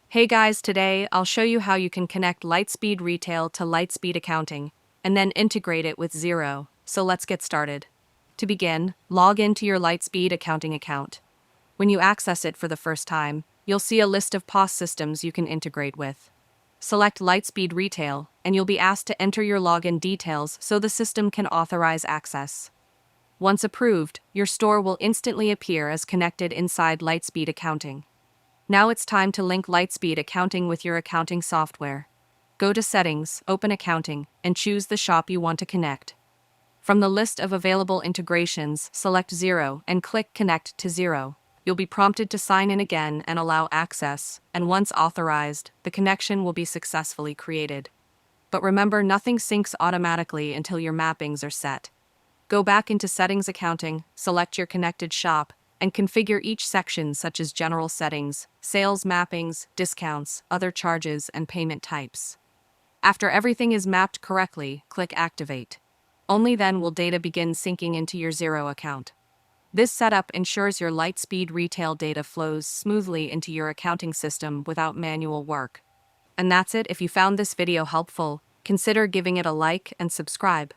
Hey guys, today I'll show you how you can connect Lightspeed Retail to Lightspeed Accounting and then integrate it with Xero. So let's get started. To begin, log into your Lightspeed accounting account. When you access it for the first time, you'll see a list of POS systems you can integrate with. Select Lightspeed Retail, and you'll be asked to enter your login details so the system can authorize access. Once approved, your store will instantly appear as connected inside Lightspeed Accounting. Now it's time to link Lightspeed Accounting with your accounting software. Go to Settings, open Accounting, and choose the shop you want to connect. From the list of available integrations, select Xero and click Connect to Xero. You'll be prompted to sign in again and allow access, and once authorized, the connection will be successfully created. But remember, nothing syncs automatically until your mappings are set. Go back into Settings Accounting, select your connected shop, and configure each section such as General Settings, Sales Mappings, Discounts, Other Charges, and Payment Types. After everything is mapped correctly, click Activate. Only then will data begin syncing into your Xero account. This setup ensures your Lightspeed Retail data flows smoothly into your accounting system without manual work. And that's it. If you found this video helpful, consider giving it a like and subscribe.